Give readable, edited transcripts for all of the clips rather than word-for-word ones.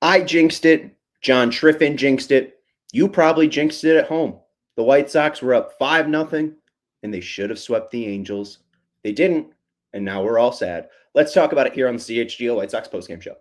I jinxed it. John Triffin jinxed it. You probably jinxed it at home. The White Sox were up 5-0, and they should have swept the Angels. They didn't, and now we're all sad. Let's talk about it here on the CHGO White Sox postgame show.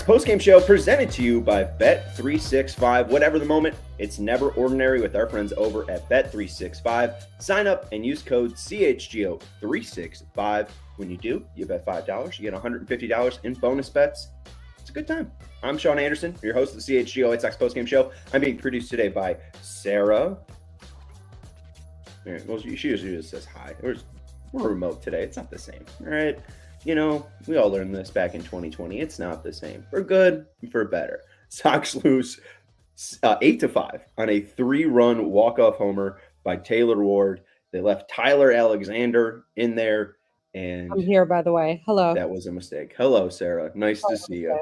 Postgame show presented to you by Bet365. Whatever the moment, it's never ordinary with our friends over at Bet365. Sign up and use code CHGO365. When you do, you bet $5. You get $150 in bonus bets. It's a good time. I'm Sean Anderson, your host of the CHGO White Sox postgame show. I'm being produced today by Sarah. Well, she usually just says hi. We're remote today. It's not the same. All right. You know, we all learned this back in 2020. It's not the same. For good, for better. Sox lose 8-5 on a 3-run walk-off homer by Taylor Ward. They left Tyler Alexander in there, and I'm here, by the way. Hello. That was a mistake. Hello, Sarah. Nice to see you.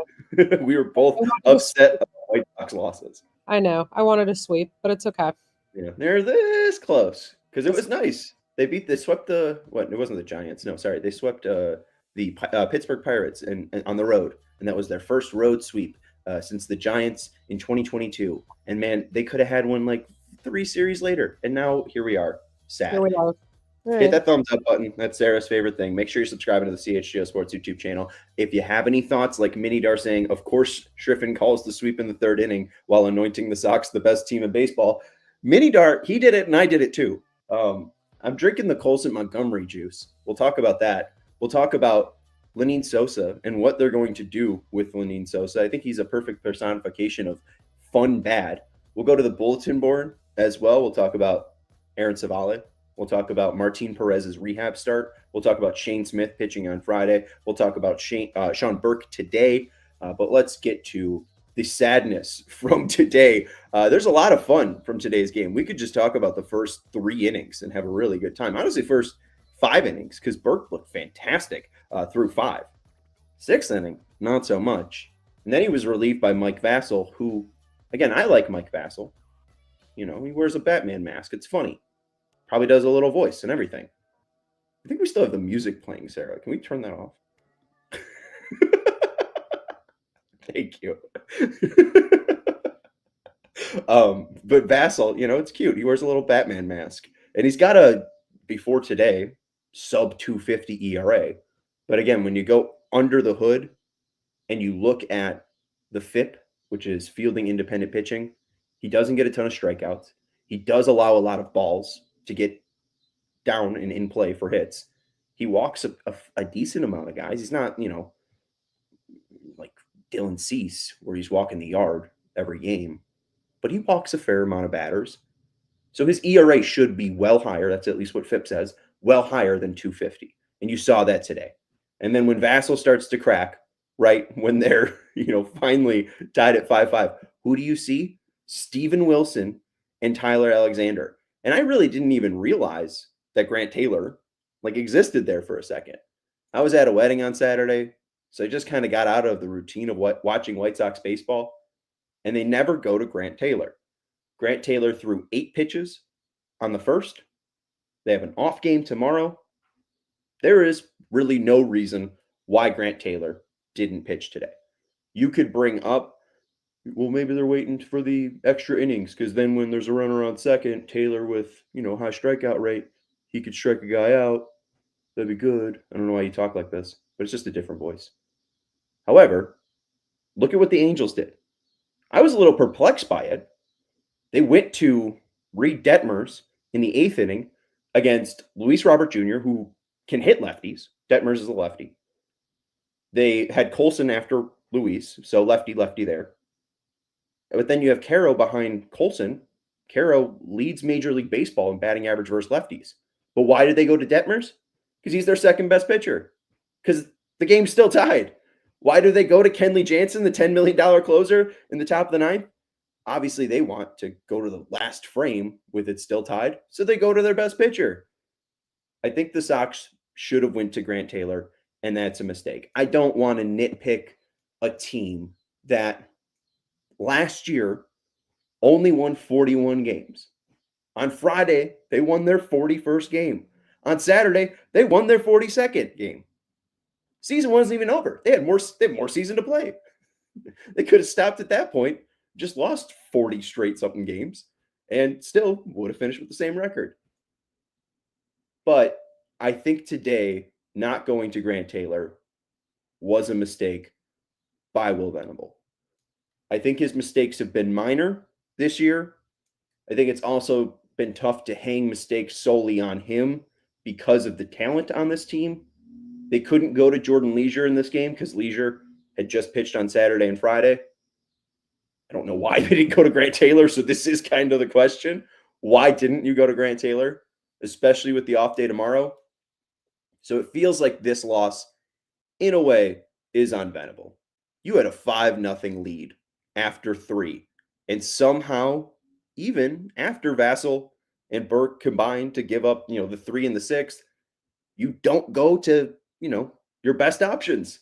We were both upset about White Sox losses. I know. I wanted to sweep, but it's okay. Yeah, they're this close because it was nice. They swept it wasn't the Giants. No, sorry. They swept the Pittsburgh Pirates and on the road, and that was their first road sweep since the Giants in 2022. And man, they could have had one like 3 series later, and now here we are. Sad. Here we are. Hit that thumbs up button. That's Sarah's favorite thing. Make sure you're subscribing to the CHGO Sports YouTube channel. If you have any thoughts, like Mini Dar saying, of course, Triffin calls the sweep in the 3rd inning while anointing the Sox the best team in baseball. Mini Dar, he did it, and I did it too. I'm drinking the Colson Montgomery juice. We'll talk about that. We'll talk about Lenyn Sosa and what they're going to do with Lenyn Sosa. I think he's a perfect personification of fun bad. We'll go to the bulletin board as well. We'll talk about Aaron Savale. We'll talk about Martin Perez's rehab start. We'll talk about Shane Smith pitching on Friday. We'll talk about Sean Burke today. But let's get to the sadness from today. There's a lot of fun from today's game. We could just talk about the first 3 innings and have a really good time. Honestly, first 5 innings, because Burke looked fantastic through 5. 6th inning, not so much. And then he was relieved by Mike Vassell, who, again, I like Mike Vassell. You know, he wears a Batman mask. It's funny. Probably does a little voice and everything. I think we still have the music playing, Sarah. Can we turn that off? Thank you. But Vassell, you know, it's cute. He wears a little Batman mask. And he's got a, before today, sub 250 ERA. But again, when you go under the hood and you look at the FIP, which is fielding independent pitching, he doesn't get a ton of strikeouts. He does allow a lot of balls to get down and in play for hits. He walks a decent amount of guys. He's not, you know, like Dylan Cease, where he's walking the yard every game, but he walks a fair amount of batters. So his ERA should be well higher. That's at least what FIP says, well higher than 250. And you saw that today. And then when Vassell starts to crack, right, when they're, you know, finally tied at 5-5, who do you see? Steven Wilson and Tyler Alexander. And I really didn't even realize that Grant Taylor like existed there for a second. I was at a wedding on Saturday, so I just kind of got out of the routine of watching White Sox baseball, and they never go to Grant Taylor. Grant Taylor threw 8 pitches on the first. They have an off game tomorrow. There is really no reason why Grant Taylor didn't pitch today. You could bring up, well, maybe they're waiting for the extra innings because then when there's a runner on second, Taylor with, you know, high strikeout rate, he could strike a guy out. That'd be good. I don't know why you talk like this, but it's just a different voice. However, look at what the Angels did. I was a little perplexed by it. They went to Reed Detmers in the 8th inning against Luis Robert Jr., who can hit lefties. Detmers is a lefty. They had Colson after Luis, so lefty there. But then you have Caro behind Colson. Caro leads Major League Baseball in batting average versus lefties. But why did they go to Detmers? Because he's their second best pitcher. Because the game's still tied. Why do they go to Kenley Jansen, the $10 million closer in the top of the ninth? Obviously, they want to go to the last frame with it still tied, so they go to their best pitcher. I think the Sox should have went to Grant Taylor, and that's a mistake. I don't want to nitpick a team that last year only won 41 games. On Friday, they won their 41st game. On Saturday, they won their 42nd game. Season wasn't even over. They had more season to play. They could have stopped at that point, just lost 40 straight something games, and still would have finished with the same record. But I think today, not going to Grant Taylor was a mistake by Will Venable. I think his mistakes have been minor this year. I think it's also been tough to hang mistakes solely on him because of the talent on this team. They couldn't go to Jordan Leisure in this game because Leisure had just pitched on Saturday and Friday. I don't know why they didn't go to Grant Taylor, so this is kind of the question. Why didn't you go to Grant Taylor, especially with the off day tomorrow? So it feels like this loss, in a way, is on Venable. You had a 5-0 lead after 3, and somehow, even after Vassell and Burke combined to give up, the 3 and the 6th, you don't go to, your best options.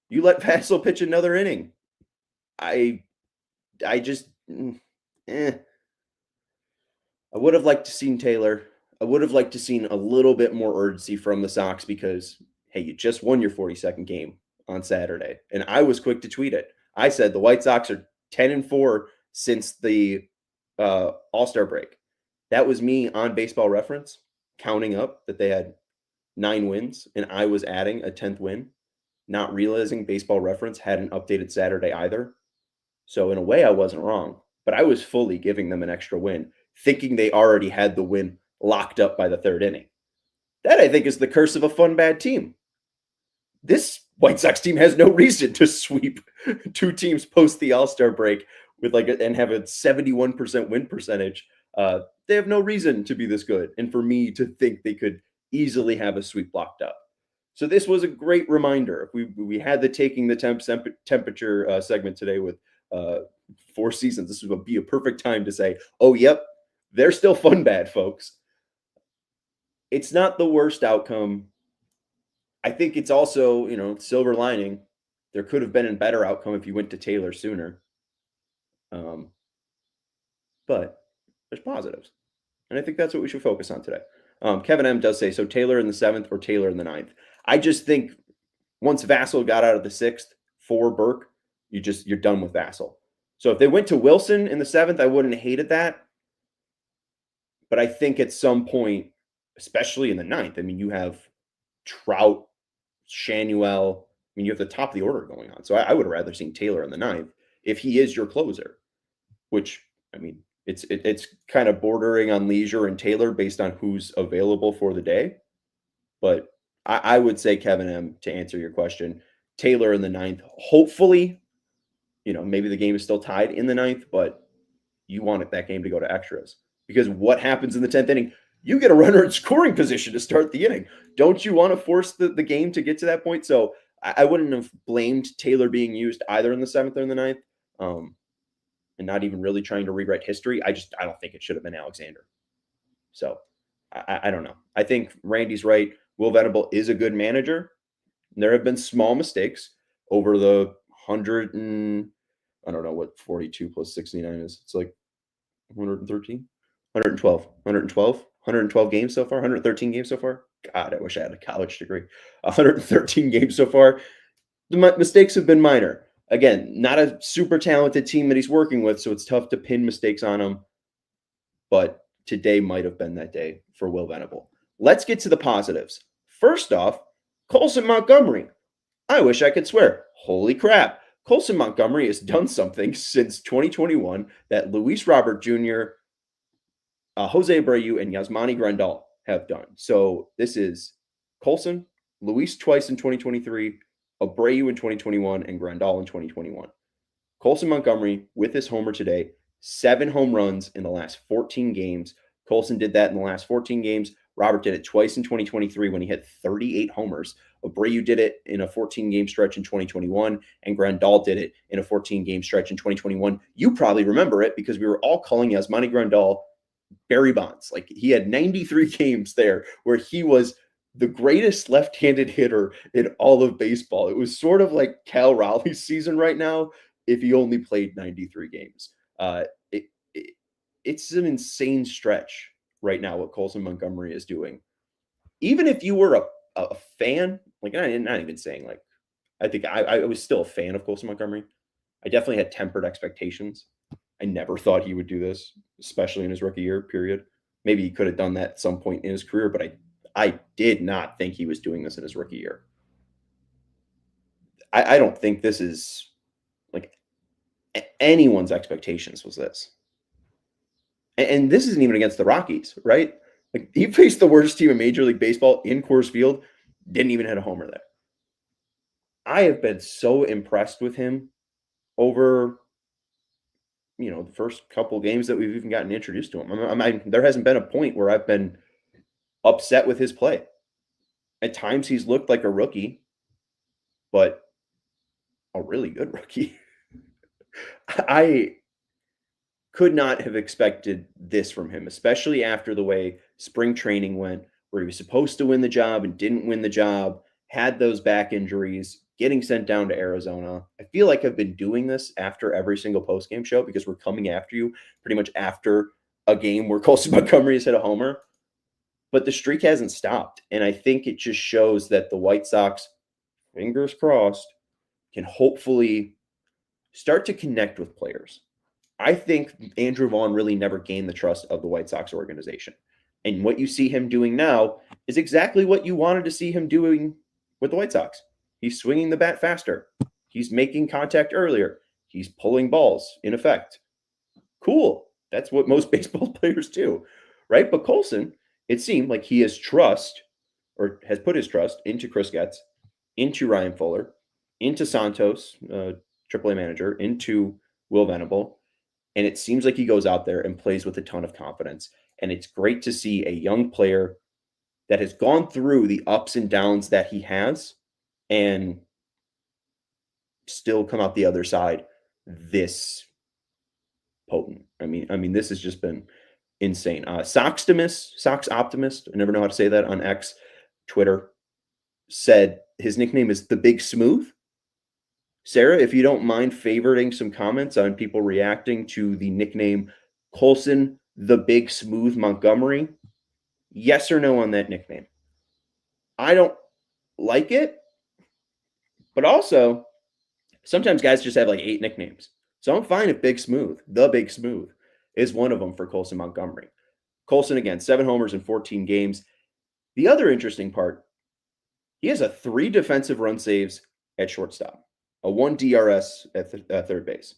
You let Vassell pitch another inning. I just, I would have liked to seen Taylor. I would have liked to seen a little bit more urgency from the Sox because, hey, you just won your 42nd game on Saturday. And I was quick to tweet it. I said the White Sox are 10-4 since the All-Star break. That was me on Baseball Reference counting up that they had 9 wins, and I was adding a 10th win, not realizing Baseball Reference hadn't updated Saturday either. So in a way, I wasn't wrong, but I was fully giving them an extra win, thinking they already had the win locked up by the 3rd inning. That, I think, is the curse of a fun, bad team. This White Sox team has no reason to sweep 2 teams post the All-Star break and have a 71% win percentage. They have no reason to be this good, and for me to think they could easily have a sweep locked up. So this was a great reminder. We had the taking the temperature segment today with 4 seasons. This would be a perfect time to say, oh, yep, they're still fun bad, folks. It's not the worst outcome. I think it's also, silver lining. There could have been a better outcome if you went to Taylor sooner. But there's positives. And I think that's what we should focus on today. Kevin M does say, so Taylor in the 7th or Taylor in the 9th. I just think once Vassell got out of the 6th for Burke, you're done with Vassell. So if they went to Wilson in the 7th, I wouldn't have hated that. But I think at some point, especially in the 9th, you have Trout, Shanuel. You have the top of the order going on. So I would have rather seen Taylor in the 9th if he is your closer, which, it's kind of bordering on Leisure and Taylor based on who's available for the day. But I would say, Kevin M., to answer your question, Taylor in the 9th. Hopefully, maybe the game is still tied in the 9th, but you want that game to go to extras. Because what happens in the 10th inning? You get a runner in scoring position to start the inning. Don't you want to force the game to get to that point? So I wouldn't have blamed Taylor being used either in the 7th or in the 9th. And not even really trying to rewrite history. I don't think it should have been Alexander. So I don't know. I think Randy's right. Will Venable is a good manager. There have been small mistakes over the 100 and I don't know what 42 plus 69 is. It's like 113, 112 games so far, 113 games so far. God, I wish I had a college degree. 113 games so far. The mistakes have been minor. Again, not a super talented team that he's working with, so it's tough to pin mistakes on him. But today might have been that day for Will Venable. Let's get to the positives. First off, Colson Montgomery. I wish I could swear. Holy crap. Colson Montgomery has done something since 2021 that Luis Robert Jr., Jose Abreu, and Yasmani Grandal have done. So this is Colson, Luis twice in 2023, Abreu in 2021, and Grandal in 2021. Colson Montgomery, with his homer today, 7 home runs in the last 14 games. Colson did that in the last 14 games. Robert did it twice in 2023 when he hit 38 homers. Abreu did it in a 14-game stretch in 2021, and Grandal did it in a 14-game stretch in 2021. You probably remember it because we were all calling Yasmani Grandal Barry Bonds. Like, he had 93 games there where he was the greatest left-handed hitter in all of baseball. It was sort of like Cal Raleigh's season right now if he only played 93 games. Uh, it, it, it's an insane stretch right now what Colson Montgomery is doing. Even if you were a fan, like, I'm not even saying, like, I think I was still a fan of Colson Montgomery. I definitely had tempered expectations. I never thought he would do this, especially in his rookie year period. Maybe he could have done that at some point in his career, but I did not think he was doing this in his rookie year. I don't think this is like anyone's expectations was this. And this isn't even against the Rockies, right? Like, he faced the worst team in Major League Baseball in Coors Field, didn't even hit a homer there. I have been so impressed with him over, the first couple games that we've even gotten introduced to him. There hasn't been a point where I've been upset with his play. At times he's looked like a rookie, but a really good rookie. I could not have expected this from him, especially after the way spring training went, where he was supposed to win the job and didn't win the job, had those back injuries, getting sent down to Arizona. I feel like I've been doing this after every single postgame show because we're coming after you pretty much after a game where Colson Montgomery has hit a homer. But the streak hasn't stopped. And I think it just shows that the White Sox, fingers crossed, can hopefully start to connect with players. I think Andrew Vaughn really never gained the trust of the White Sox organization. And what you see him doing now is exactly what you wanted to see him doing with the White Sox. He's swinging the bat faster. He's making contact earlier. He's pulling balls, in effect. Cool. That's what most baseball players do, right? But Colson, it seemed like he has trust, or has put his trust into Chris Getz, into Ryan Fuller, into Santos, AAA manager, into Will Venable. And it seems like he goes out there and plays with a ton of confidence. And it's great to see a young player that has gone through the ups and downs that he has and still come out the other side this potent. I mean, this has just been insane. Sox Optimist, I never know how to say that on X, Twitter, said his nickname is the Big Smooth. Sarah, if you don't mind favoriting some comments on people reacting to the nickname Colson the Big Smooth Montgomery, yes or no on that nickname? I don't like it, but also sometimes guys just have like 8 nicknames. So I'm fine if Big Smooth, the Big Smooth, is one of them for Colson Montgomery. Colson, again, 7 homers in 14 games. The other interesting part, he has a 3 defensive run saves at shortstop, a 1 DRS at third base.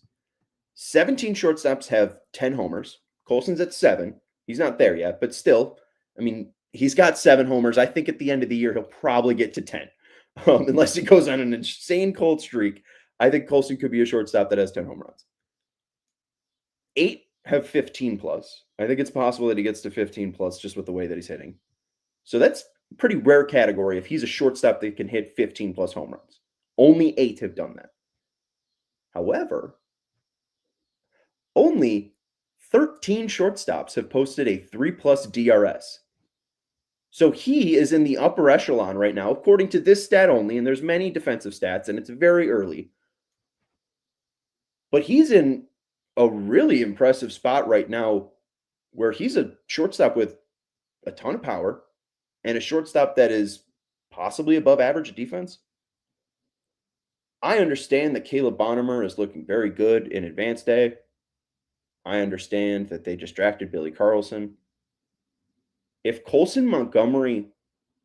17 shortstops have 10 homers. Colson's at 7. He's not there yet, but still, I mean, he's got 7 homers. I think at the end of the year, he'll probably get to 10. Unless he goes on an insane cold streak, I think Colson could be a shortstop that has 10 home runs. 8 have 15 plus. I think it's possible that he gets to 15 plus just with the way that he's hitting. So that's a pretty rare category if he's a shortstop that can hit 15 plus home runs. Only 8 have done that. However, only 13 shortstops have posted a 3+ DRS. So he is in the upper echelon right now, according to this stat only, and there's many defensive stats, and it's very early. But he's in a really impressive spot right now where he's a shortstop with a ton of power and a shortstop that is possibly above average defense. I understand that Caleb Bonham is looking very good in advanced day. I understand that they distracted Billy Carlson. If Colson Montgomery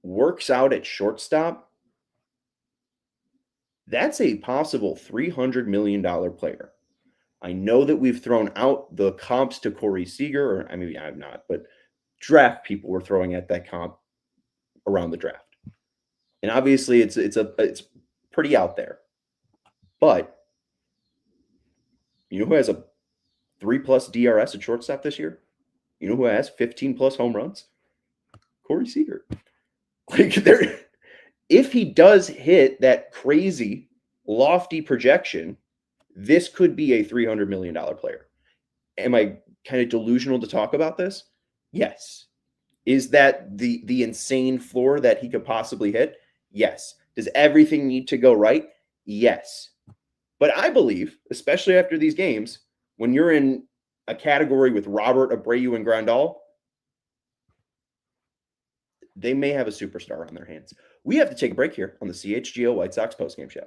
works out at shortstop, that's a possible $300 million player. I know that we've thrown out the comps to Corey Seager, or maybe I'm not, but draft people were throwing at that comp around the draft. And obviously it's pretty out there. But you know who has a 3+ DRS at shortstop this year? You know who has 15+ home runs? Corey Seager. Like there, if he does hit that crazy, lofty projection, this could be a $300 million player. Am I kind of delusional to talk about this? Yes. Is that the insane floor that he could possibly hit? Yes. Does everything need to go right? Yes. But I believe, especially after these games, when you're in a category with Robert, Abreu, and Grandal, they may have a superstar on their hands. We have to take a break here on the CHGO White Sox postgame show.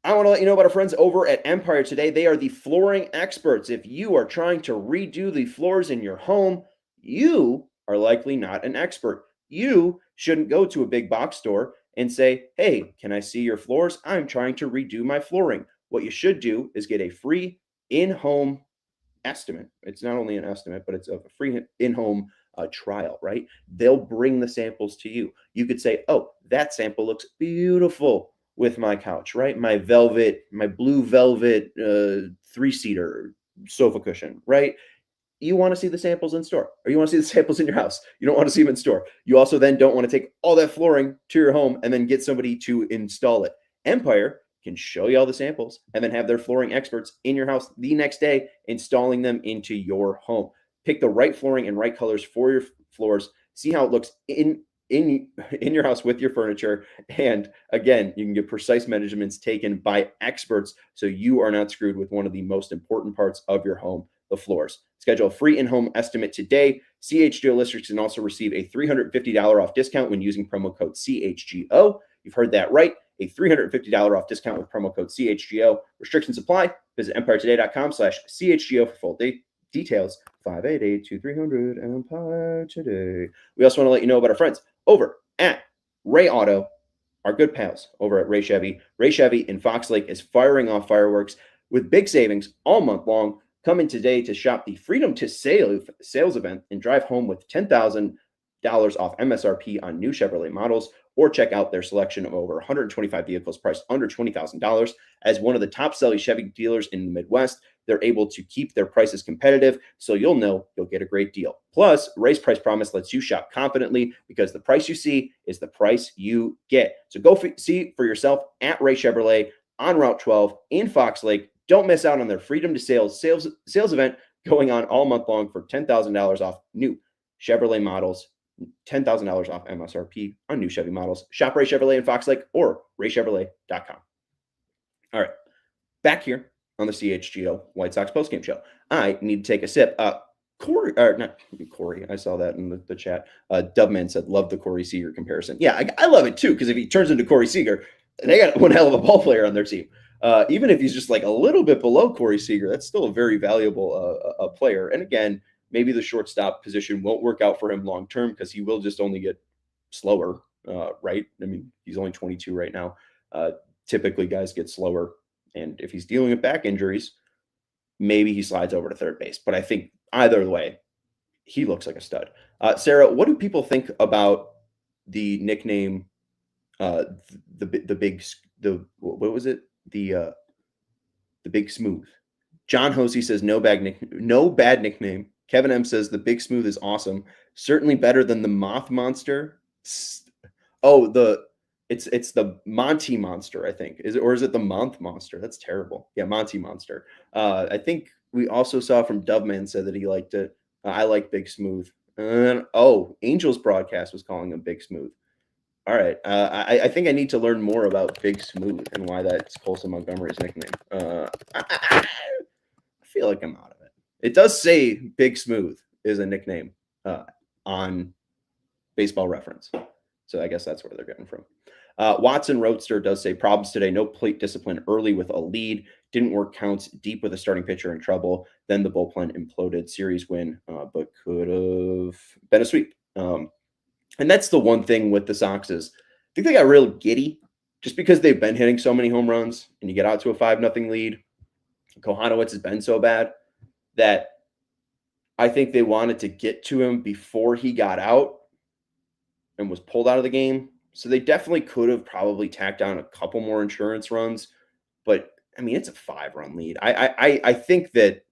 I want to let you know about our friends over at Empire today. They are the flooring experts. If you are trying to redo the floors in your home, you are likely not an expert. You shouldn't go to a big box store and say, hey, can I see your floors? I'm trying to redo my flooring. What you should do is get a free in-home estimate. It's not only an estimate, but it's a free in-home trial, right? They'll bring the samples to you. You could say, oh, that sample looks beautiful with my couch, right? My blue velvet 3-seater sofa cushion, right? You want to see the samples in store, or you want to see the samples in your house. You don't want to see them in store. You also then don't want to take all that flooring to your home and then get somebody to install it. Empire can show you all the samples and then have their flooring experts in your house the next day installing them into your home. Pick the right flooring and right colors for your floors. See how it looks in your house with your furniture. And again, you can get precise measurements taken by experts so you are not screwed with one of the most important parts of your home, the floors. Schedule a free in-home estimate today. CHGO listeners can also receive a $350 off discount when using promo code CHGO. You've heard that right. A $350 off discount with promo code CHGO. Restrictions apply. Visit EmpireToday.com/CHGO for full details. 588-2300 Empire Today. We also want to let you know about our friends over at Ray Auto, our good pals over at Ray Chevy. Ray Chevy in Fox Lake is firing off fireworks with big savings all month long. Come in today to shop the Freedom to sales event and drive home with $10,000 off MSRP on new Chevrolet models, or check out their selection of over 125 vehicles priced under $20,000. As one of the top selling Chevy dealers in the Midwest, they're able to keep their prices competitive, so you'll know you'll get a great deal. Plus, Ray's Price Promise lets you shop confidently because the price you see is the price you get. So go see for yourself at Ray Chevrolet on Route 12 in Fox Lake. Don't miss out on their Freedom to sales event going on all month long for $10,000 off new Chevrolet models, $10,000 off MSRP on new Chevy models. Shop Ray Chevrolet in Fox Lake or raychevrolet.com. All right, back here on the CHGO White Sox postgame show. I need to take a sip. Corey, or not Corey, I saw that in the chat. Dubman said, love the Corey Seager comparison. Yeah, I love it too, because if he turns into Corey Seager, they got one hell of a ball player on their team. Even if he's just like a little bit below Corey Seager, that's still a very valuable player. And again, maybe the shortstop position won't work out for him long term because he will just only get slower, right? I mean, he's only 22 right now. Typically, guys get slower. And if he's dealing with back injuries, maybe he slides over to third base. But I think either way, he looks like a stud. Sarah, what do people think about the nickname, what was it? The Big Smooth. John Hosey says no bad nickname. Kevin M says the Big Smooth is awesome. Certainly better than the Moth Monster. Oh, it's the Monty Monster, I think. Is it the Month Monster? That's terrible. Yeah, Monty Monster. I think we also saw from Doveman said that he liked it. I like Big Smooth. Angels broadcast was calling him Big Smooth. All right. I think I need to learn more about Big Smooth and why that's Colson Montgomery's nickname. I feel like I'm out of it. It does say Big Smooth is a nickname on Baseball Reference. So I guess that's where they're getting from. Watson Roadster does say problems today. No plate discipline early with a lead. Didn't work counts deep with a starting pitcher in trouble. Then the bullpen imploded. Series win, but could have been a sweep. And that's the one thing with the Sox is I think they got real giddy just because they've been hitting so many home runs and you get out to a 5-0 lead. Kohanowitz has been so bad that I think they wanted to get to him before he got out and was pulled out of the game. So they definitely could have probably tacked on a couple more insurance runs, but I mean, it's a 5-run lead. I think that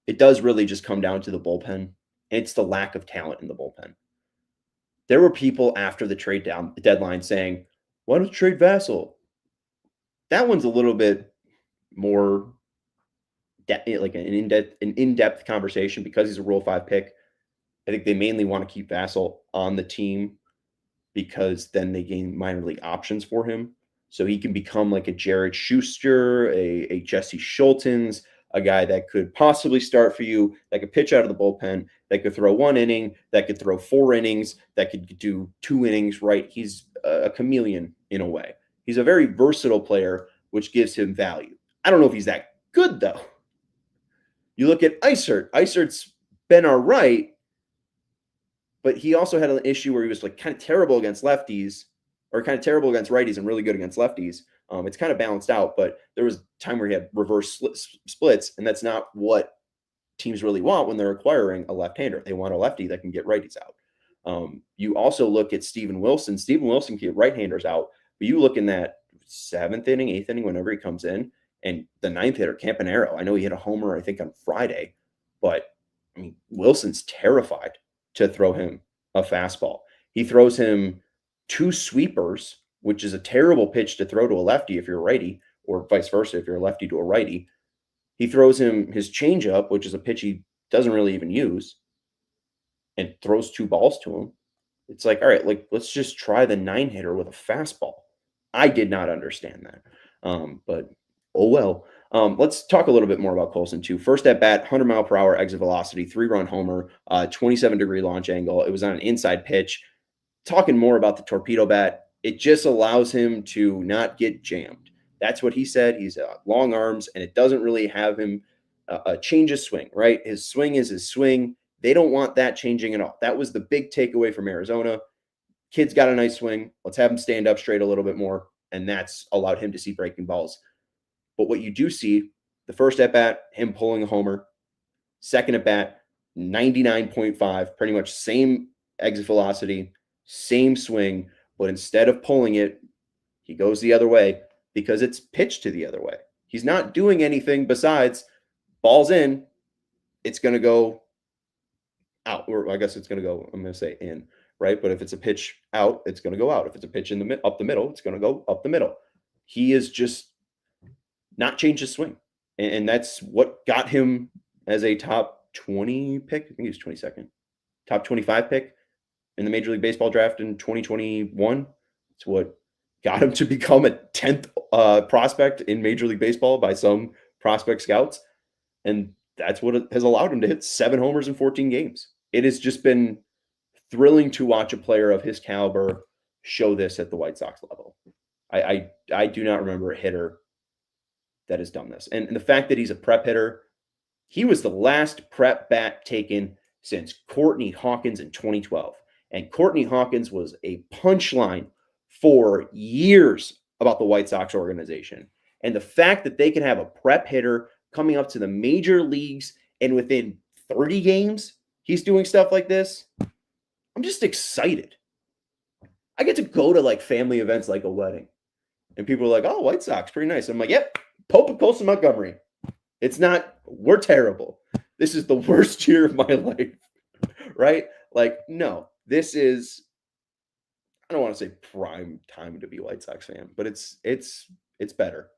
it does really just come down to the bullpen. It's the lack of talent in the bullpen. There were people after the trade down deadline saying, "Why don't you trade Vassell?" That one's a little bit more like an in-depth conversation because he's a Rule 5 pick. I think they mainly want to keep Vassell on the team because then they gain minor league options for him. So he can become like a Jared Schuster, a Jesse Schultens, a guy that could possibly start for you, that could pitch out of the bullpen, that could throw 1 inning, that could throw 4 innings, that could do 2 innings, right? He's a chameleon in a way. He's a very versatile player, which gives him value. I don't know if he's that good, though. You look at Eisert. Eisert's been all right, but he also had an issue where he was like kind of terrible against lefties or kind of terrible against righties and really good against lefties. It's kind of balanced out, but there was a time where he had reverse splits, and that's not what teams really want when they're acquiring a left-hander. They want a lefty that can get righties out. You also look at Steven Wilson. Steven Wilson can get right-handers out, but you look in that 7th inning, 8th inning, whenever he comes in, and the 9th hitter, Campanaro. I know he hit a homer, I think, on Friday, but I mean, Wilson's terrified to throw him a fastball. He throws him 2 sweepers, which is a terrible pitch to throw to a lefty if you're a righty, or vice versa if you're a lefty to a righty. He throws him his changeup, which is a pitch he doesn't really even use, and throws 2 balls to him. It's like, all right, like let's just try the 9-hitter with a fastball. I did not understand that, but oh well. Let's talk a little bit more about Colson too. First at bat, 100-mile-per-hour exit velocity, 3-run homer, 27-degree launch angle. It was on an inside pitch. Talking more about the torpedo bat, it just allows him to not get jammed. That's what he said. He's long arms, and it doesn't really have him change his swing, right? His swing is his swing. They don't want that changing at all. That was the big takeaway from Arizona. Kid's got a nice swing. Let's have him stand up straight a little bit more, and that's allowed him to see breaking balls. But what you do see, the first at bat, him pulling a homer. Second at bat, 99.5, pretty much same exit velocity, same swing, but instead of pulling it, he goes the other way because it's pitched to the other way. He's not doing anything besides ball's in, it's going to go out, or I guess it's going to go, I'm going to say in, right? But if it's a pitch out, it's going to go out. If it's a pitch in the up the middle, it's going to go up the middle. He is just not changed his swing. And that's what got him as a top 20 pick. I think he was 22nd, top 25 pick in the Major League Baseball draft in 2021. It's what got him to become a 10th prospect in Major League Baseball by some prospect scouts. And that's what has allowed him to hit 7 homers in 14 games. It has just been thrilling to watch a player of his caliber show this at the White Sox level. I do not remember a hitter that has done this. And the fact that he's a prep hitter, he was the last prep bat taken since Courtney Hawkins in 2012. And Courtney Hawkins was a punchline for years about the White Sox organization. And the fact that they can have a prep hitter coming up to the major leagues and within 30 games, he's doing stuff like this, I'm just excited. I get to go to like family events like a wedding. And people are like, oh, White Sox, pretty nice. I'm like, yep, Pope and Colson Montgomery. It's not, we're terrible. This is the worst year of my life, right? Like, no, this is, I don't want to say prime time to be a White Sox fan, but it's better.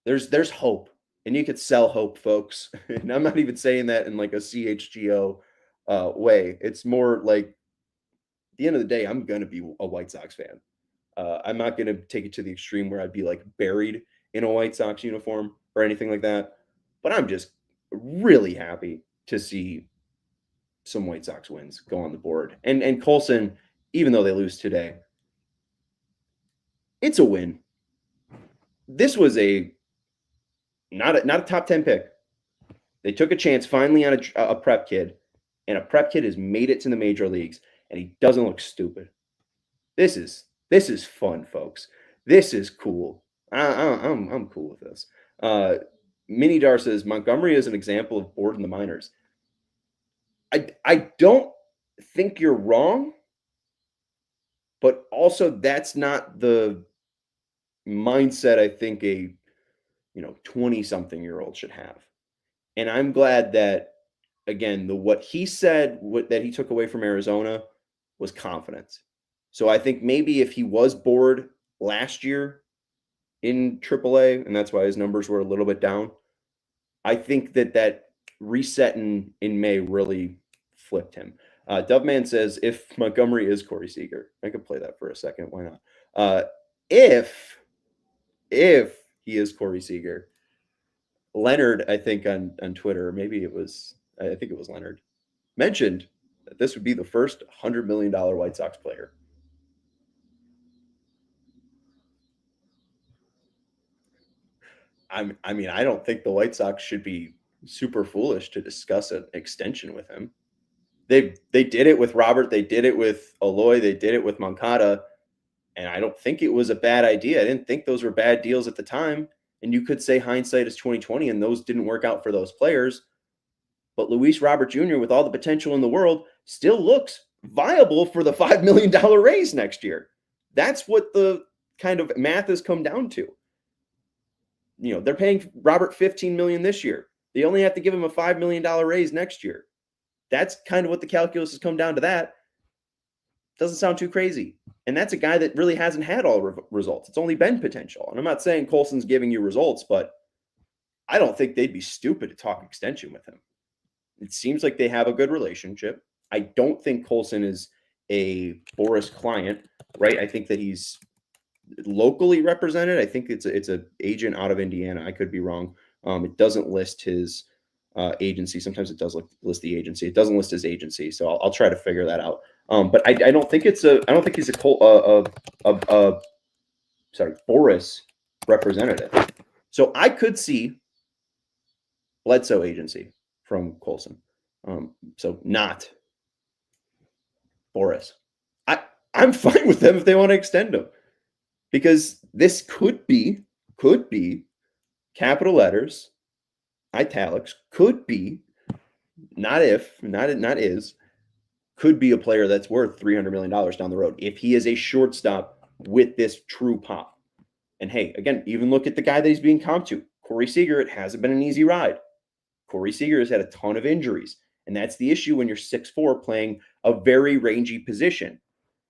There's hope, and you could sell hope, folks. And I'm not even saying that in like a CHGO way. It's more like at the end of the day, I'm gonna be a White Sox fan. I'm not gonna take it to the extreme where I'd be like buried in a White Sox uniform or anything like that. But I'm just really happy to see some White Sox wins go on the board. And Colson, even though they lose today, it's a win. This was not a top 10 pick. They took a chance finally on a prep kid, and a prep kid has made it to the major leagues, and he doesn't look stupid. This is fun, folks. This is cool. I'm cool with this. Mini Dar says Montgomery is an example of board in the minors. I don't think you're wrong, but also that's not the mindset I think a 20-something-year-old should have. And I'm glad that, again, what he said that he took away from Arizona was confidence. So I think maybe if he was bored last year in AAA, and that's why his numbers were a little bit down, I think that reset in May really flipped him. Doveman says, if Montgomery is Corey Seager, I could play that for a second. Why not? If he is Corey Seager, Leonard, I think on Twitter, maybe it was, I think it was Leonard, mentioned that this would be the first $100 million White Sox player. I mean, I don't think the White Sox should be super foolish to discuss an extension with him. They did it with Robert. They did it with Eloy. They did it with Moncada. And I don't think it was a bad idea. I didn't think those were bad deals at the time. And you could say hindsight is 2020, and those didn't work out for those players. But Luis Robert Jr., with all the potential in the world, still looks viable for the $5 million raise next year. That's what the kind of math has come down to. They're paying Robert $15 million this year. They only have to give him a $5 million raise next year. That's kind of what the calculus has come down to. That doesn't sound too crazy. And that's a guy that really hasn't had all results. It's only been potential. And I'm not saying Colson's giving you results, but I don't think they'd be stupid to talk extension with him. It seems like they have a good relationship. I don't think Colson is a Boris client, right? I think that he's locally represented. I think it's a agent out of Indiana. I could be wrong. It doesn't list his agency. Sometimes it does list the agency. It doesn't list his agency. So I'll try to figure that out. But I don't think he's a Boris representative. So I could see Bledsoe agency from Colson. So not Boris. I'm fine with them if they want to extend him, because this could be capital letters, italics, could be, not if, not is, could be a player that's worth $300 million down the road if he is a shortstop with this true pop. And hey, again, even look at the guy that he's being comped to. Corey Seager, it hasn't been an easy ride. Corey Seager has had a ton of injuries. And that's the issue when you're 6'4", playing a very rangy position.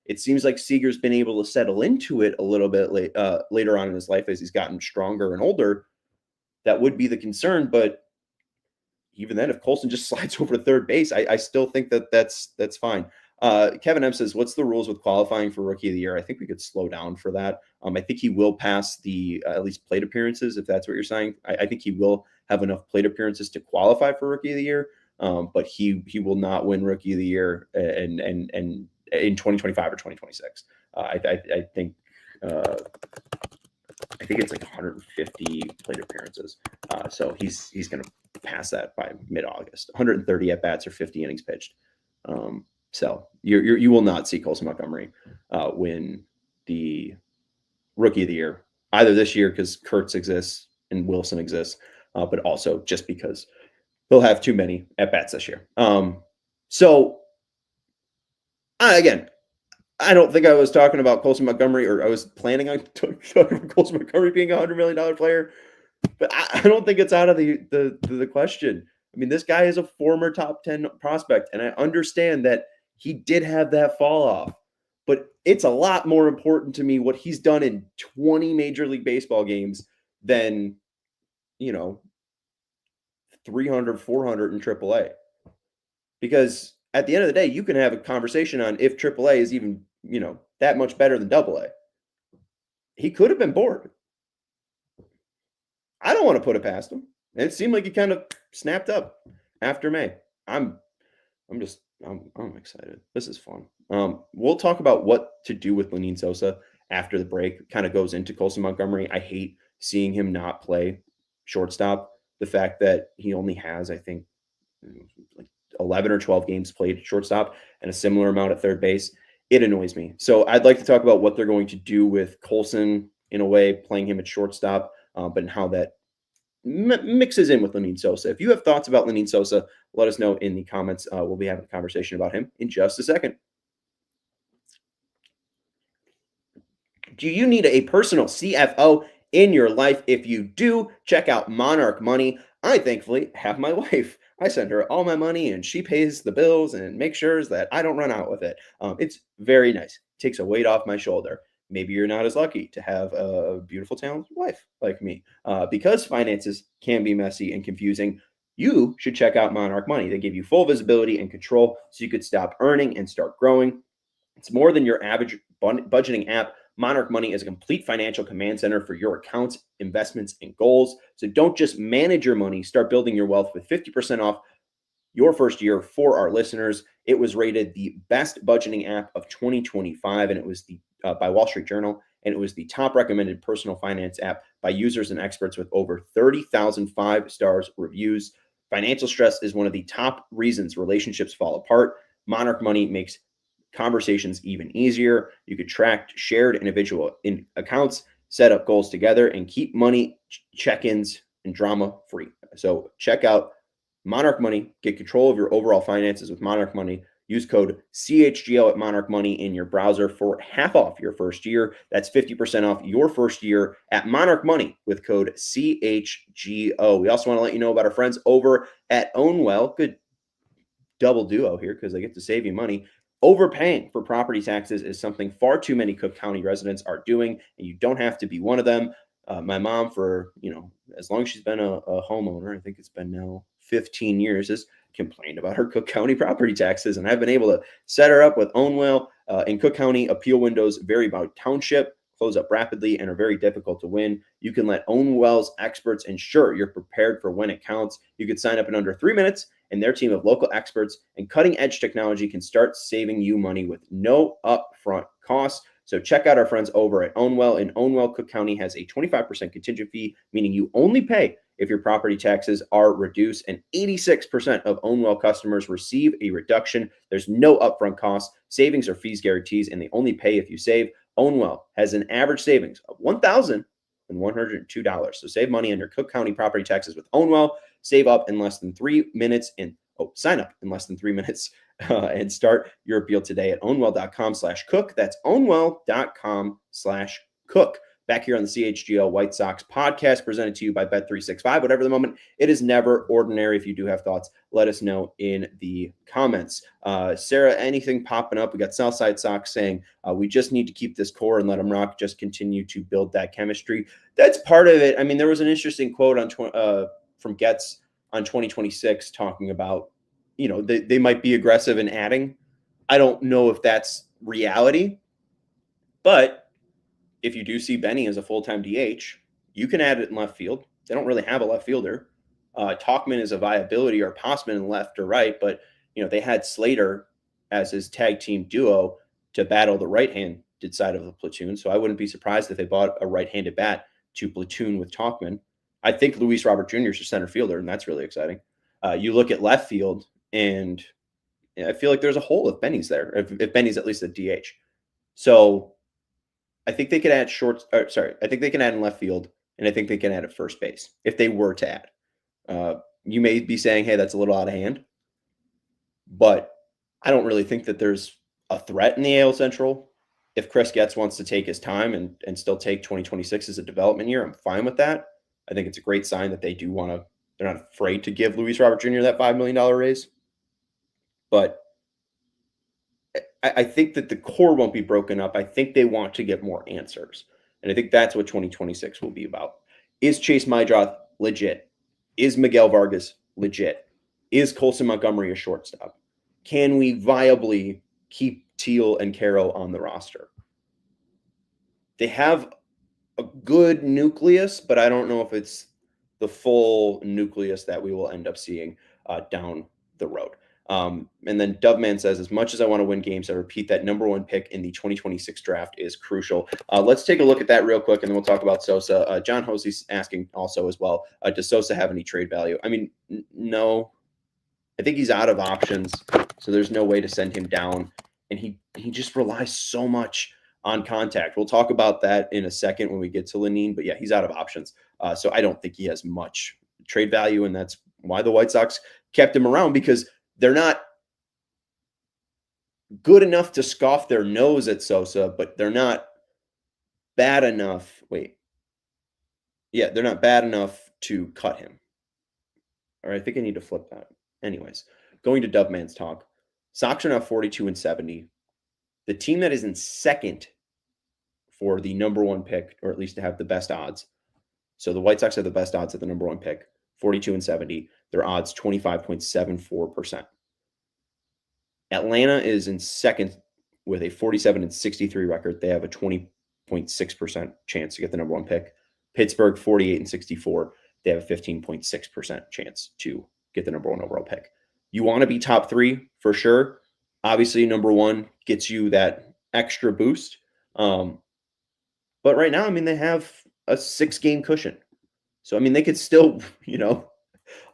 It seems like Seager's been able to settle into it a little bit later on in his life as he's gotten stronger and older. That would be the concern. But even then, if Colson just slides over to third base, I still think that's fine. Kevin M says, what's the rules with qualifying for Rookie of the Year? I think we could slow down for that. I think he will pass the at least plate appearances, if that's what you're saying. I think he will have enough plate appearances to qualify for Rookie of the Year, but he will not win Rookie of the Year and in 2025 or 2026. I think it's like 150 plate appearances. So he's going to pass that by mid-August. 130 at bats or 50 innings pitched. So you will not see Colson Montgomery win the Rookie of the Year either this year because Kurtz exists and Wilson exists, but also just because he'll have too many at bats this year. So again, I don't think I was talking about Colson Montgomery, or I was planning on talking about Colson Montgomery being a $100 million player, but I don't think it's out of the question. I mean, this guy is a former top 10 prospect, and I understand that he did have that fall off, but it's a lot more important to me what he's done in 20 Major League Baseball games than, 300, 400 in AAA. Because at the end of the day, you can have a conversation on if AAA is even, that much better than AA. He could have been bored. I don't want to put it past him. And it seemed like he kind of snapped up after May. I'm excited. This is fun. We'll talk about what to do with Lenyn Sosa after the break. Kind of goes into Colson Montgomery. I hate seeing him not play shortstop. The fact that he only has, I think, like 11 or 12 games played at shortstop and a similar amount at third base, it annoys me. So I'd like to talk about what they're going to do with Colson in a way, playing him at shortstop, but how that mixes in with Lenyn Sosa. If you have thoughts about Lenyn Sosa, let us know in the comments. We'll be having a conversation about him in just a second. Do you need a personal CFO in your life. If you do, check out Monarch Money. I thankfully have my wife. I send her all my money and she pays the bills and makes sure that I don't run out with it. It's very nice. Takes a weight off my shoulder. Maybe you're not as lucky to have a beautiful, talented wife like me. Because finances can be messy and confusing, you should check out Monarch Money. They give you full visibility and control so you could stop earning and start growing. It's more than your average budgeting app. Monarch Money is a complete financial command center for your accounts, investments, and goals. So don't just manage your money, start building your wealth with 50% off your first year for our listeners. It was rated the best budgeting app of 2025, and it was the by Wall Street Journal, and it was the top recommended personal finance app by users and experts with over 30,000 5-stars reviews. Financial stress is one of the top reasons relationships fall apart. Monarch Money makes conversations even easier. You could track shared individual accounts, set up goals together, and keep money check-ins and drama free. So check out Monarch Money. Get control of your overall finances with Monarch Money. Use code CHGO at Monarch Money in your browser for half off your first year. That's 50% off your first year at Monarch Money with code CHGO. We also want to let you know about our friends over at Ownwell. Good double duo here because they get to save you money. Overpaying for property taxes is something far too many Cook County residents are doing, and you don't have to be one of them. My mom, for as long as she's been a homeowner, I think it's been now 15 years, has complained about her Cook County property taxes, and I've been able to set her up with Ownwell. In Cook County, appeal windows vary by township, close up rapidly, and are very difficult to win. You can let Ownwell's experts ensure you're prepared for when it counts. You can sign up in under 3 minutes, and their team of local experts and cutting-edge technology can start saving you money with no upfront costs. So check out our friends over at Ownwell. In Ownwell, Cook County has a 25% contingent fee, meaning you only pay if your property taxes are reduced, and 86% of Ownwell customers receive a reduction. There's no upfront costs, savings, or fees guarantees, and they only pay if you save. Ownwell has an average savings of $1,102. So save money on your Cook County property taxes with Ownwell. Save up in less than 3 minutes and sign up in less than 3 minutes and start your appeal today at ownwell.com/cook. That's ownwell.com/cook. Back here on the CHGO White Sox podcast, presented to you by Bet365. Whatever the moment, it is never ordinary. If you do have thoughts, let us know in the comments. Sarah, anything popping up? We got Southside Sox saying, we just need to keep this core and let them rock, just continue to build that chemistry. That's part of it. I mean, there was an interesting quote on from Getz on 2026 talking about, they might be aggressive in adding. I don't know if that's reality, but if you do see Benny as a full-time DH, you can add it in left field. They don't really have a left fielder. Talkman is a viability, or Postman in left or right, but they had Slater as his tag team duo to battle the right-handed side of the platoon. So I wouldn't be surprised if they bought a right-handed bat to platoon with Talkman. I think Luis Robert Jr. is your center fielder, and that's really exciting. You look at left field, and I feel like there's a hole if Benny's there, if Benny's at least a DH. So I think they could add I think they can add in left field, and I think they can add at first base if they were to add. You may be saying, hey, that's a little out of hand, but I don't really think that there's a threat in the AL Central. If Chris Getz wants to take his time and still take 2026 as a development year, I'm fine with that. I think it's a great sign that they do want to, they're not afraid to give Luis Robert Jr. that $5 million raise. But I think that the core won't be broken up. I think they want to get more answers. And I think that's what 2026 will be about. Is Chase Mydroth legit? Is Miguel Vargas legit? Is Colson Montgomery a shortstop? Can we viably keep Teal and Carroll on the roster? They have a good nucleus, but I don't know if it's the full nucleus that we will end up seeing down the road. And then Doveman says, as much as I want to win games, I repeat that number one pick in the 2026 draft is crucial. Let's take a look at that real quick, and then we'll talk about Sosa. John Hosey's asking also as well, does Sosa have any trade value? I mean, no. I think he's out of options, so there's no way to send him down. And he just relies so much on contact. We'll talk about that in a second when we get to Lenyn, but yeah, he's out of options. So I don't think he has much trade value, and that's why the White Sox kept him around, because they're not good enough to scoff their nose at Sosa, but they're not bad enough. Wait, Yeah, they're not bad enough to cut him. Or I think I need to flip that. Anyways, going to Dubman's talk. Sox are now 42-70. The team that is in second for the number one pick, or at least to have the best odds. So the White Sox have the best odds at the number one pick, 42-70. Their odds 25.74%. Atlanta is in second with a 47-63 record. They have a 20.6% chance to get the number one pick. Pittsburgh 48-64. They have a 15.6% chance to get the number one overall pick. You want to be top three for sure. Obviously, number one gets you that extra boost. But right now, I mean, they have a 6-game cushion. So, I mean, they could still,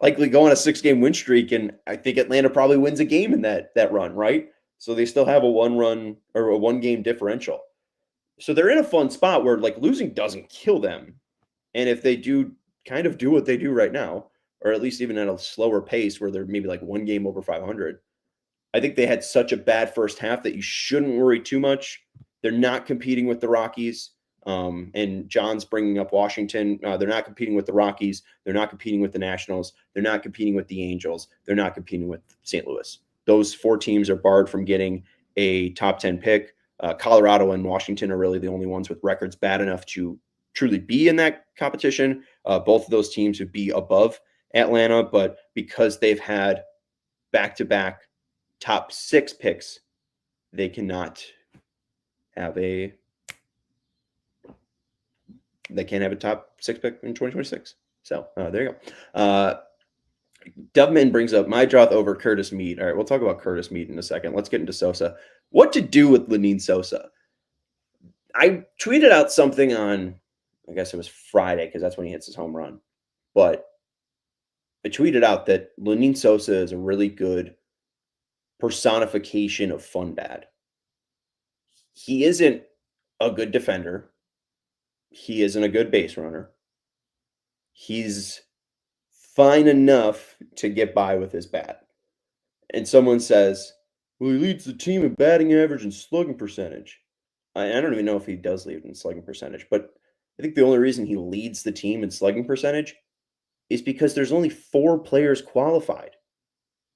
likely go on a 6-game win streak. And I think Atlanta probably wins a game in that run, right? So they still have a 1-game differential. So they're in a fun spot where like losing doesn't kill them. And if they do kind of do what they do right now, or at least even at a slower pace where they're maybe like 1 game over 500, I think they had such a bad first half that you shouldn't worry too much. They're not competing with the Rockies. And John's bringing up Washington. They're not competing with the Rockies. They're not competing with the Nationals. They're not competing with the Angels. They're not competing with St. Louis. Those 4 teams are barred from getting a top 10 pick. Colorado and Washington are really the only ones with records bad enough to truly be in that competition. Both of those teams would be above Atlanta, but because they've had back-to-back top 6 picks, they cannot have a top 6 pick in 2026. So there you go. Dubman brings up Mydroth over Curtis Mead. All right, we'll talk about Curtis Mead in a second. Let's get into Sosa. What to do with Lenyn Sosa? I tweeted out something on, I guess it was Friday, because that's when he hits his home run. But I tweeted out that Lenyn Sosa is a really good personification of fun bad. He isn't a good defender. He isn't a good base runner. He's fine enough to get by with his bat. And someone says, well, he leads the team in batting average and slugging percentage. I don't even know if he does lead in slugging percentage, but I think the only reason he leads the team in slugging percentage is because there's only 4 players qualified.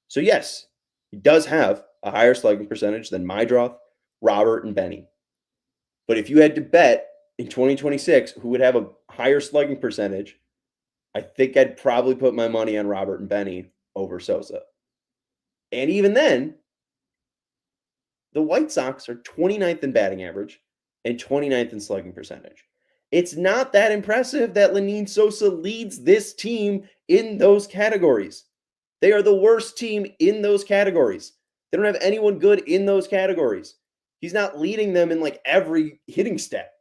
So yes, he does have a higher slugging percentage than Mydroth, Robert, and Benny. But if you had to bet in 2026 who would have a higher slugging percentage, I think I'd probably put my money on Robert and Benny over Sosa. And even then, the White Sox are 29th in batting average and 29th in slugging percentage. It's not that impressive that Lenyn Sosa leads this team in those categories. They are the worst team in those categories. They don't have anyone good in those categories. He's not leading them in like every hitting stat.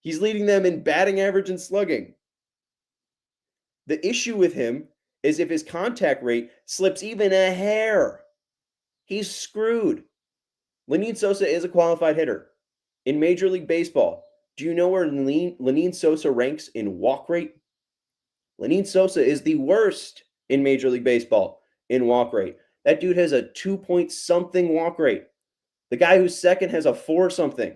He's leading them in batting average and slugging. The issue with him is if his contact rate slips even a hair, he's screwed. Lenyn Sosa is a qualified hitter. In Major League Baseball, do you know where Lenyn Sosa ranks in walk rate? Lenyn Sosa is the worst in Major League Baseball in walk rate. That dude has a 2-point-something walk rate. The guy who's second has a 4-something.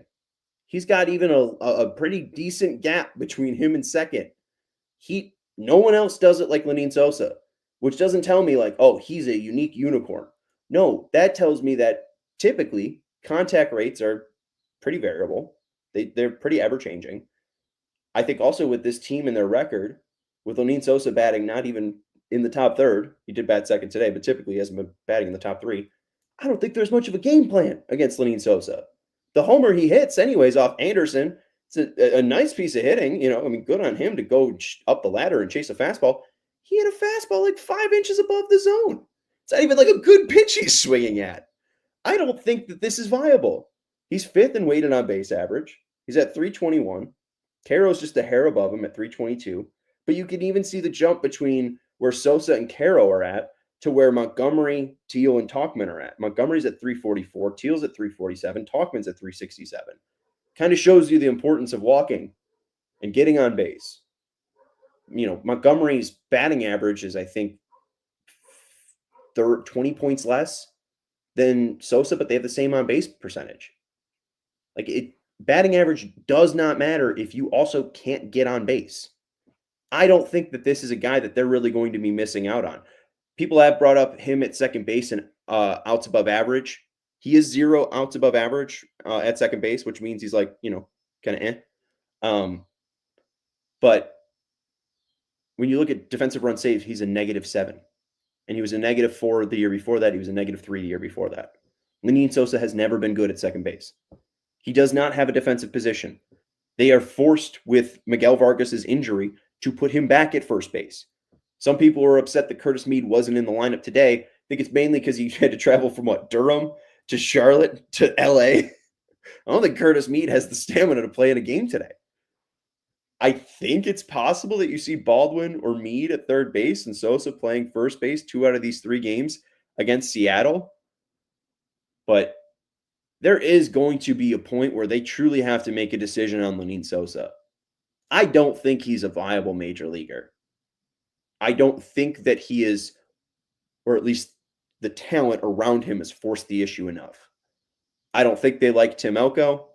He's got even a pretty decent gap between him and second. No one else does it like Lenyn Sosa, which doesn't tell me like, oh, he's a unique unicorn. No, that tells me that typically contact rates are pretty variable. They're pretty ever-changing. I think also with this team and their record, with Lenyn Sosa batting not even in the top third, he did bat second today, but typically he hasn't been batting in the top 3. I don't think there's much of a game plan against Lenyn Sosa. The homer he hits anyways off Anderson, it's a nice piece of hitting. Good on him to go up the ladder and chase a fastball. He hit a fastball like 5 inches above the zone. It's not even like a good pitch he's swinging at. I don't think that this is viable. He's 5th in weighted on base average. He's at 321. Caro's just a hair above him at 322. But you can even see the jump between where Sosa and Caro are at to where Montgomery, Teal, and Tauchman are at. Montgomery's at 344. Teal's at 347. Tauchman's at 367. Kind of shows you the importance of walking and getting on base. Montgomery's batting average is, I think, 20 points less than Sosa, but they have the same on base percentage. Batting average does not matter if you also can't get on base. I don't think that this is a guy that they're really going to be missing out on. People have brought up him at second base and outs above average. He is 0 outs above average at second base, which means he's like, kind of Um, but when you look at defensive run saved, he's a -7. And he was a -4 the year before that. He was a -3 the year before that. Lenyn Sosa has never been good at second base. He does not have a defensive position. They are forced with Miguel Vargas's injury to put him back at first base. Some people are upset that Curtis Mead wasn't in the lineup today. I think it's mainly because he had to travel from Durham to Charlotte to LA. I don't think Curtis Mead has the stamina to play in a game today. I think it's possible that you see Baldwin or Mead at third base and Sosa playing first base 2 out of these 3 games against Seattle. But there is going to be a point where they truly have to make a decision on Lenyn Sosa. I don't think he's a viable major leaguer. I don't think that he is, or at least the talent around him has forced the issue enough. I don't think they like Tim Elko.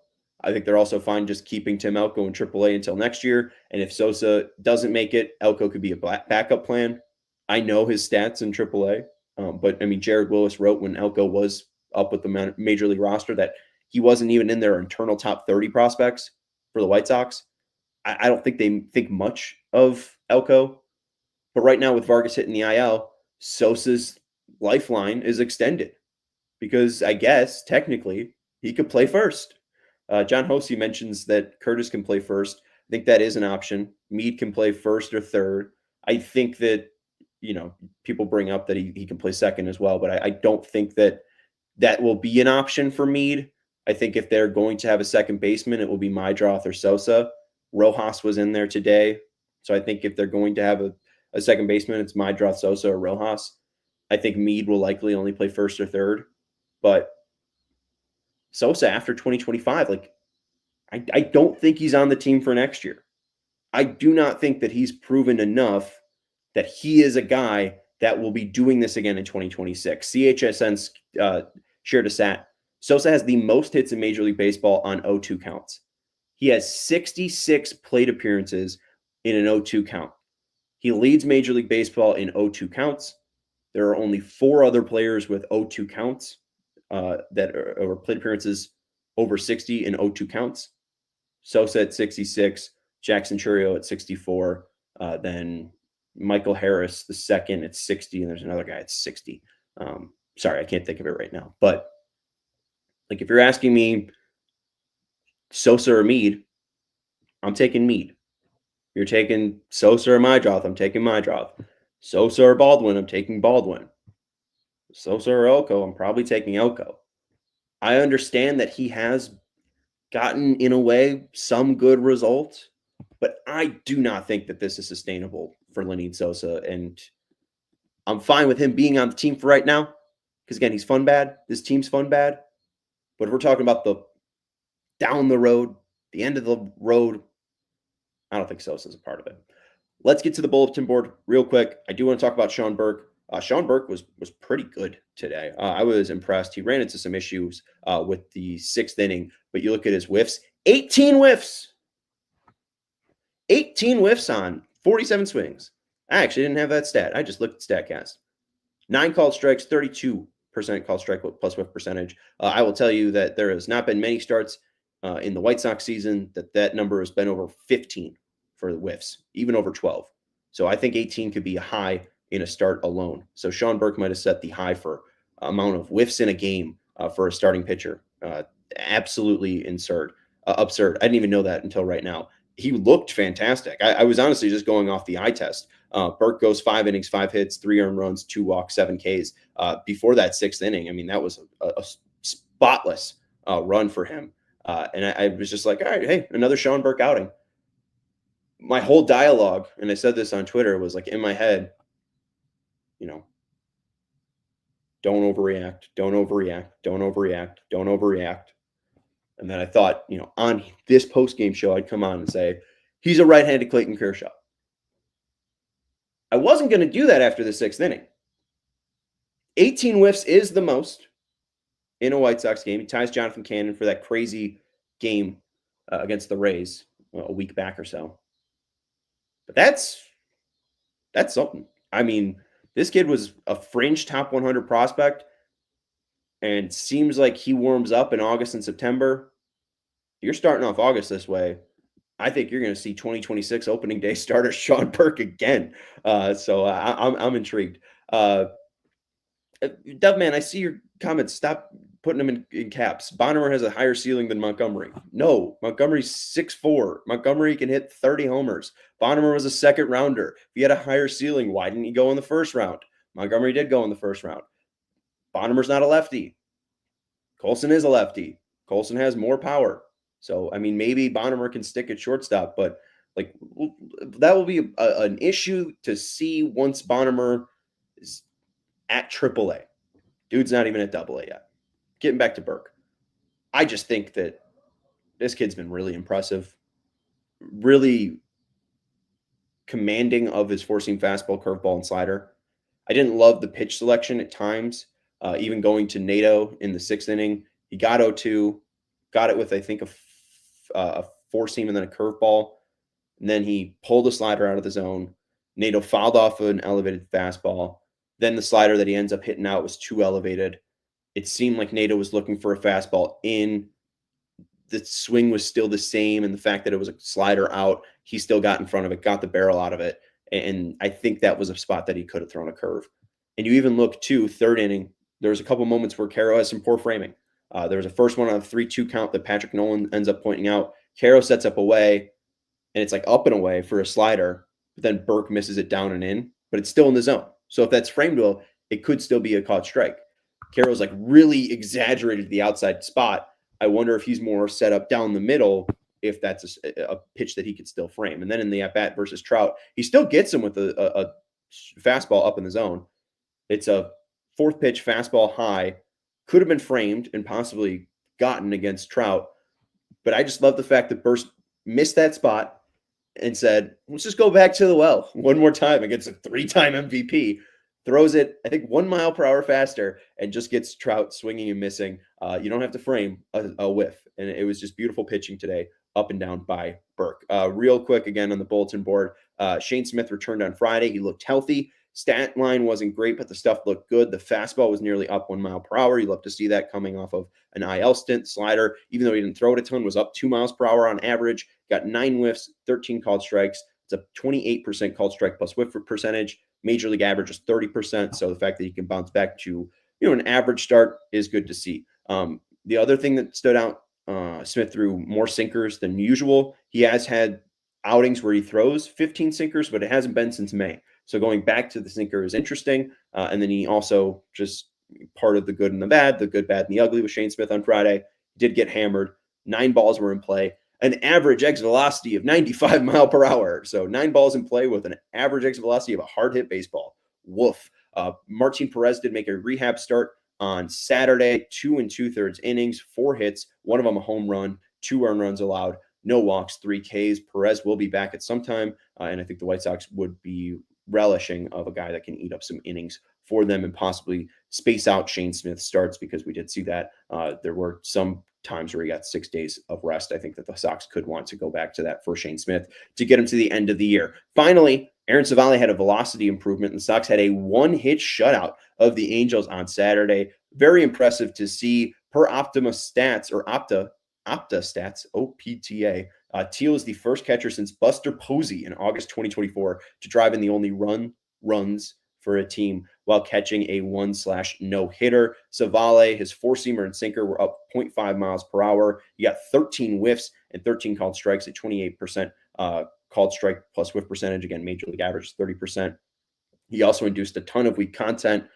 I think they're also fine just keeping Tim Elko in AAA until next year. And if Sosa doesn't make it, Elko could be a backup plan. I know his stats in AAA, but I mean, Jared Willis wrote when Elko was up with the major league roster that he wasn't even in their internal top 30 prospects for the White Sox. I don't think they think much of Elko. But right now, with Vargas hitting the IL, Sosa's lifeline is extended because I guess technically he could play first. John Hosey mentions that Curtis can play first. I think that is an option. Mead can play first or third. I think that, people bring up that he can play second as well, but I don't think that will be an option for Mead. I think if they're going to have a second baseman, it will be Mydroth or Sosa. Rojas was in there today. So I think if they're going to have a second baseman, it's Mydroth, Sosa, or Rojas. I think Mead will likely only play first or third. But Sosa after 2025, I don't think he's on the team for next year. I do not think that he's proven enough that he is a guy that will be doing this again in 2026. CHSN shared a stat. Sosa has the most hits in Major League Baseball on 0-2 counts. He has 66 plate appearances in an 0-2 count. He leads Major League Baseball in 0-2 counts. There are only 4 other players with 0-2 counts that are plate appearances over 60 in 0-2 counts. Sosa at 66, Jackson Churio at 64, then Michael Harris, the second, at 60, and there's another guy at 60. Sorry, I can't think of it right now. But if you're asking me Sosa or Mead, I'm taking Mead. You're taking Sosa or Mydroth, I'm taking Mydroth. Sosa or Baldwin, I'm taking Baldwin. Sosa or Elko, I'm probably taking Elko. I understand that he has gotten, in a way, some good results, but I do not think that this is sustainable for Lenyn Sosa. And I'm fine with him being on the team for right now because, again, he's fun bad. This team's fun bad. But if we're talking about the down the road, the end of the road, I don't think Sosa's a part of it. Let's get to the bulletin board real quick. I do want to talk about Sean Burke. Sean Burke was pretty good today. I was impressed. He ran into some issues with the 6th inning, but you look at his whiffs, 18 whiffs. 18 whiffs on 47 swings. I actually didn't have that stat. I just looked at StatCast. 9 called strikes, 32% called strike plus whiff percentage. I will tell you that there has not been many starts in the White Sox season that number has been over 15 for the whiffs, even over 12. So I think 18 could be a high in a start alone. So Sean Burke might have set the high for amount of whiffs in a game for a starting pitcher. Absolutely absurd. I didn't even know that until right now. He looked fantastic. I was honestly just going off the eye test. Burke goes 5 innings, 5 hits, 3 earned runs, 2 walks, 7 Ks. Before that 6th inning, I mean, that was a spotless run for him. And I was just like, all right, hey, another Sean Burke outing. My whole dialogue, and I said this on Twitter, was like in my head, don't overreact, don't overreact, don't overreact, don't overreact. And then I thought, on this post-game show, I'd come on and say, he's a right-handed Clayton Kershaw. I wasn't going to do that after the 6th inning. 18 whiffs is the most in a White Sox game. He ties Jonathan Cannon for that crazy game against the Rays a week back or so. But that's That's something. I mean, this kid was a fringe top 100 prospect and seems like he warms up in August and September. You're starting off August this way. I think you're going to see 2026 opening day starter Sean Burke again. I'm intrigued. Uh, Dovman, I see your comments. Stop putting them in caps. Bonnemer has a higher ceiling than Montgomery. No, Montgomery's 6'4". Montgomery can hit 30 homers. Bonnemer was a second rounder. If he had a higher ceiling, why didn't he go in the first round? Montgomery did go in the first round. Bonnemer's not a lefty. Colson is a lefty. Colson has more power. So, I mean, maybe Bonnemer can stick at shortstop, but like that will be an issue to see once Bonnemer is at AAA. Dude's not even at AA yet. Getting back to Burke, I just think that this kid's been really impressive, really commanding of his four-seam fastball, curveball, and slider. I didn't love the pitch selection at times, even going to NATO in the sixth inning. He got 0-2, got it with, I think, a four-seam and then a curveball. And then he pulled a slider out of the zone. NATO fouled off an elevated fastball. Then the slider that he ends up hitting out was too elevated. It seemed like NATO was looking for a fastball in. The swing was still the same, and the fact that it was a slider out, he still got in front of it, got the barrel out of it. And I think that was a spot that he could have thrown a curve. And you even look to third inning, there was a couple moments where Caro has some poor framing. There was a first one on a 3-2 count that Patrick Nolan ends up pointing out. Caro sets up away, and it's like up and away for a slider, but then Burke misses it down and in, but it's still in the zone. So if that's framed well, it could still be a caught strike. Caro's like really exaggerated the outside spot. I wonder if he's more set up down the middle, if that's a pitch that he could still frame. And then in the at-bat versus Trout, he still gets him with a fastball up in the zone. It's a fourth pitch fastball high, could have been framed and possibly gotten against Trout. But I just love the fact that Burke missed that spot and said, let's just go back to the well one more time against a three-time MVP. Throws it, I think, 1 mile per hour faster and just gets Trout swinging and missing. You don't have to frame a whiff. And it was just beautiful pitching today, up and down by Burke. Real quick, again, on the bulletin board, Shane Smith returned on Friday. He looked healthy. Stat line wasn't great, but the stuff looked good. The fastball was nearly up 1 mile per hour. You love to see that coming off of an IL stint. Slider, even though he didn't throw it a ton, was up 2 miles per hour on average. Got 9 whiffs, 13 called strikes. It's a 28% called strike plus whiff percentage. Major league average is 30%. So the fact that he can bounce back to an average start is good to see. The other thing that stood out, Smith threw more sinkers than usual. He has had outings where he throws 15 sinkers, but it hasn't been since May. So going back to the sinker is interesting. And then he also just part of the good and the bad, bad, and the ugly with Shane Smith on Friday. Did get hammered. 9 balls were in play. An average exit velocity of 95 mile per hour. So 9 balls in play with an average exit velocity of a hard hit baseball. Woof. Martin Perez did make a rehab start on Saturday, 2 2/3 innings, 4 hits, one of them a home run, 2 earned runs allowed, no walks, 3 Ks. Perez will be back at some time, and I think the White Sox would be relishing of a guy that can eat up some innings for them and possibly space out Shane Smith starts, because we did see that. There were some times where he got 6 days of rest. I think that the Sox could want to go back to that for Shane Smith to get him to the end of the year. Finally, Aaron Civale had a velocity improvement, and the Sox had a 1-hit shutout of the Angels on Saturday. Very impressive to see per Opta stats, OPTA. Teal is the first catcher since Buster Posey in August 2024 to drive in the only runs for a team while catching a 1/no hitter. Civale, his four-seamer and sinker were up 0.5 miles per hour. He got 13 whiffs and 13 called strikes at 28% called strike plus whiff percentage. Again, major league average is 30%. He also induced a ton of weak contact,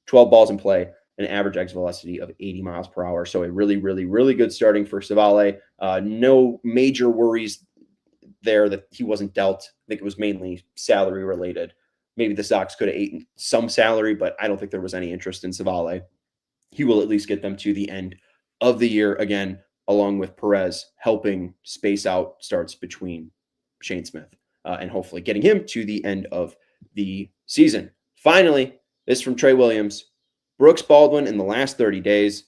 12 balls in play, an average exit velocity of 80 miles per hour. So a really, really, really good starting for Civale. No major worries there that he wasn't dealt. I think it was mainly salary related. Maybe the Sox could have eaten some salary, but I don't think there was any interest in Civale. He will at least get them to the end of the year again, along with Perez helping space out starts between Shane Smith and hopefully getting him to the end of the season. Finally, this from Trey Williams. Brooks Baldwin in the last 30 days,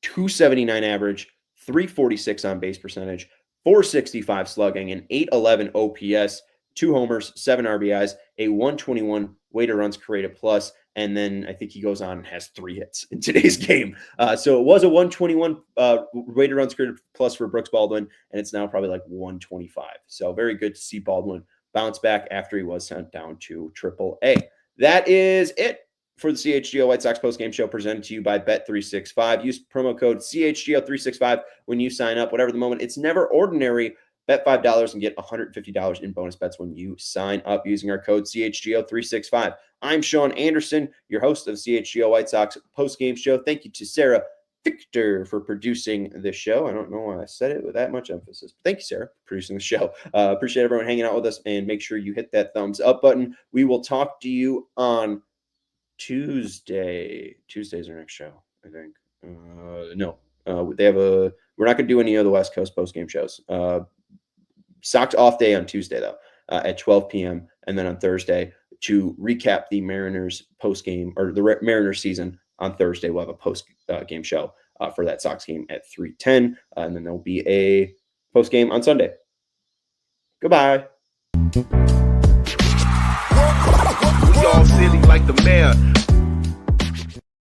279 average, 346 on base percentage, 465 slugging, and 811 OPS. 2 homers, 7 RBIs, a 121 weighted runs created plus, and then I think he goes on and has 3 hits in today's game. So it was a 121 weighted runs created plus for Brooks Baldwin, and it's now probably like 125. So very good to see Baldwin bounce back after he was sent down to AAA. That is it for the CHGO White Sox postgame show presented to you by Bet365. Use promo code CHGO365 when you sign up. Whatever the moment, it's never ordinary. Bet $5 and get $150 in bonus bets when you sign up using our code CHGO365. I'm Sean Anderson, your host of CHGO White Sox postgame show. Thank you to Sarah Victor for producing this show. I don't know why I said it with that much emphasis, but thank you, Sarah, for producing the show. Appreciate everyone hanging out with us, and make sure you hit that thumbs up button. We will talk to you on Tuesday. Tuesday's our next show, I think. No, they have we're not going to do any of the West Coast post-game shows. Sox off day on Tuesday, though, at 12 p.m. And then on Thursday, to recap the Mariners post-game or the Mariners season on Thursday, we'll have a post-game show for that Sox game at 3:10. And then there'll be a post-game on Sunday. Goodbye. We all silly like the mayor.